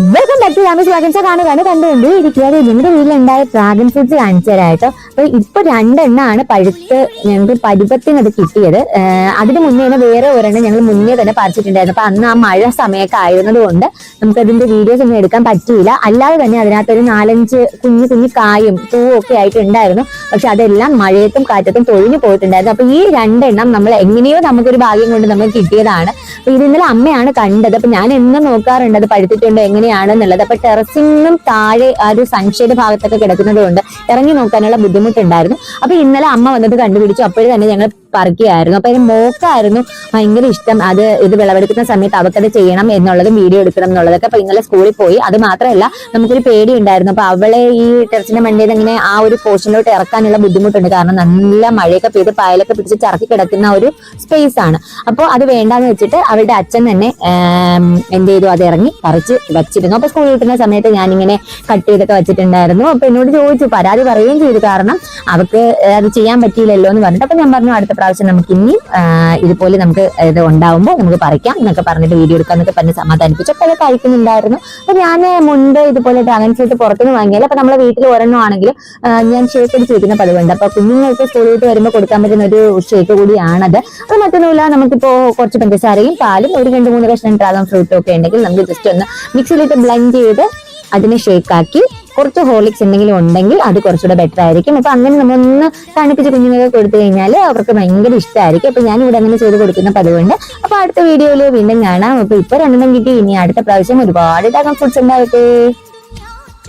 Welcome back to Ramesh dragons. കണ്ടുകൊണ്ട് ഇരിക്കാതെ ഞങ്ങളുടെ വീട്ടിലുണ്ടായ ഡ്രാഗൺ ഫ്രൂട്ട്സ് കാണിച്ചു തരാട്ടോ. അപ്പൊ ഇപ്പൊ രണ്ടെണ്ണമാണ് പഴുത്ത് ഞങ്ങൾക്ക് പരുവത്തിന് അത് കിട്ടിയത്. അതിന് മുന്നേ തന്നെ വേറെ ഒരെണ്ണം ഞങ്ങൾ മുന്നേ തന്നെ പറിച്ചിട്ടുണ്ടായിരുന്നു. അപ്പൊ അന്ന് ആ മഴ സമയമൊക്കെ ആയിരുന്നത് കൊണ്ട് നമുക്ക് അതിന്റെ വീഡിയോസ് ഒന്നും എടുക്കാൻ പറ്റിയില്ല. അല്ലാതെ തന്നെ അതിനകത്തൊരു 4-5 കുഞ്ഞു കുഞ്ഞു കായും പൂവും ഒക്കെ ആയിട്ടുണ്ടായിരുന്നു. പക്ഷെ അതെല്ലാം മഴയത്തും കാറ്റത്തും തൊഴിഞ്ഞു പോയിട്ടുണ്ടായിരുന്നു. അപ്പൊ ഈ രണ്ടെണ്ണം നമ്മൾ എങ്ങനെയോ നമുക്കൊരു ഭാഗ്യം കൊണ്ട് നമുക്ക് കിട്ടിയതാണ്. അപ്പൊ ഇത് ഇന്നലെ അമ്മയാണ് കണ്ടത്. അപ്പൊ ഞാൻ എന്നും നോക്കാറുണ്ട് അത് പഴുത്തിട്ടുണ്ടോ എങ്ങനെയാണെന്നുള്ളത്. അപ്പൊ ടെറസിനും താഴെ ആ ഒരു സൺഷെയ്ഡ് ഭാഗത്തൊക്കെ കിടക്കുന്നത് കൊണ്ട് ഇറങ്ങി നോക്കാനുള്ള ബുദ്ധിമുട്ടുണ്ടായിരുന്നു. അപ്പൊ ഇന്നലെ അമ്മ വന്നത് കണ്ടുപിടിച്ചു. അപ്പോഴേ തന്നെ ഞങ്ങൾ പറിക്കുകയായിരുന്നു. അപ്പൊ അതിന് മോക്കായിരുന്നു ഭയങ്കര ഇഷ്ടം ഇത് വിളവെടുക്കുന്ന സമയത്ത് അവക്കത് ചെയ്യണം എന്നുള്ളതും വീഡിയോ എടുക്കണം എന്നുള്ളതൊക്കെ. അപ്പൊ ഇന്നലെ സ്കൂളിൽ പോയി. അത് മാത്രമല്ല നമുക്കൊരു പേടി ഉണ്ടായിരുന്നു. അപ്പൊ അവളെ ഈ ടെറസിന്റെ മണ്ടയിൽ ഇങ്ങനെ ആ ഒരു പോർഷനിലോട്ട് ഇറക്കാനുള്ള ബുദ്ധിമുട്ടുണ്ട്. കാരണം നല്ല മഴയൊക്കെ പെയ്ത് പായലൊക്കെ പിടിച്ച് ചറക്കി കിടക്കുന്ന ഒരു സ്പേസ് ആണ്. അപ്പോൾ അത് വേണ്ടാന്ന് വെച്ചിട്ട് അവളുടെ അച്ഛൻ തന്നെ എന്ത് ചെയ്തു, അത് ഇറങ്ങി പറിച്ച് വെച്ചിരുന്നു. അപ്പൊ സ്കൂളിൽ കിട്ടുന്ന സമയത്ത് ഞാനിങ്ങനെ കട്ട് ചെയ്തൊക്കെ വെച്ചിട്ടുണ്ടായിരുന്നു. അപ്പൊ എന്നോട് ചോദിച്ചു, പരാതി പറയുകയും ചെയ്തു, കാരണം അവർക്ക് അത് ചെയ്യാൻ പറ്റിയില്ലല്ലോ എന്ന് പറഞ്ഞിട്ട്. അപ്പൊ ഞാൻ പറഞ്ഞു അടുത്ത പ്രാവശ്യം നമുക്ക് ഇനി ഇതുപോലെ നമുക്ക് ഇത് ഉണ്ടാവുമ്പോൾ നമുക്ക് പറിക്കാം എന്നൊക്കെ പറഞ്ഞിട്ട് വീഡിയോ എടുക്കാം എന്നൊക്കെ പറഞ്ഞ് സമാധാനിപ്പിച്ചു. അപ്പൊ അത് കഴിക്കുന്നുണ്ടായിരുന്നു. അപ്പൊ ഞാൻ മുൻപ് ഇതുപോലെ ഡ്രാഗൺ ഫ്രൂട്ട് പുറത്തുനിന്ന് വാങ്ങിയാൽ അപ്പൊ നമ്മളെ വീട്ടിൽ ഒരെണ്ണം ആണെങ്കിലും ഞാൻ ഷേക്ക് അടിച്ച് വെക്കുന്ന പതിവുണ്ട്. അപ്പൊ കുഞ്ഞുങ്ങൾക്ക് സ്കൂളിൽ വിട്ട് വരുമ്പോൾ കൊടുക്കാൻ പറ്റുന്ന ഒരു ഷേക്ക് കൂടിയാണത്. അത് മറ്റൊന്നുമില്ല, നമുക്കിപ്പോ കുറച്ച് പഞ്ചസാരയും പാലും ഒരു 2-3 കഷ്ണം ഡ്രാഗൺ ഫ്രൂട്ടും ഒക്കെ ഉണ്ടെങ്കിൽ നമുക്ക് ജസ്റ്റ് ഒന്ന് മിക്സിയിലിട്ട് ബ്ലെൻഡ് ചെയ്ത് അതിനെ ഷേക്കാക്കി കുറച്ച് ഹോർലിക്സ് എന്തെങ്കിലും ഉണ്ടെങ്കിൽ അത് കുറച്ചുകൂടെ ബെറ്റർ ആയിരിക്കും. അപ്പൊ അങ്ങനെ നമ്മളൊന്ന് തണുപ്പിച്ച് കുഞ്ഞുങ്ങൾക്ക് കൊടുത്തു കഴിഞ്ഞാൽ അവർക്ക് ഭയങ്കര ഇഷ്ടമായിരിക്കും. അപ്പൊ ഞാൻ ഇവിടെ അങ്ങനെ ചെയ്ത് കൊടുക്കുന്ന പതിവുണ്ട്. അപ്പൊ അടുത്ത വീഡിയോയിൽ വീണ്ടും കാണാം. അപ്പൊ ഇപ്പൊ 2 കിട്ടി, ഇനി അടുത്ത പ്രാവശ്യം ഒരുപാട് ഡ്രാഗൺ ഫ്രൂട്ട്സ് ഉണ്ടാവട്ടെ.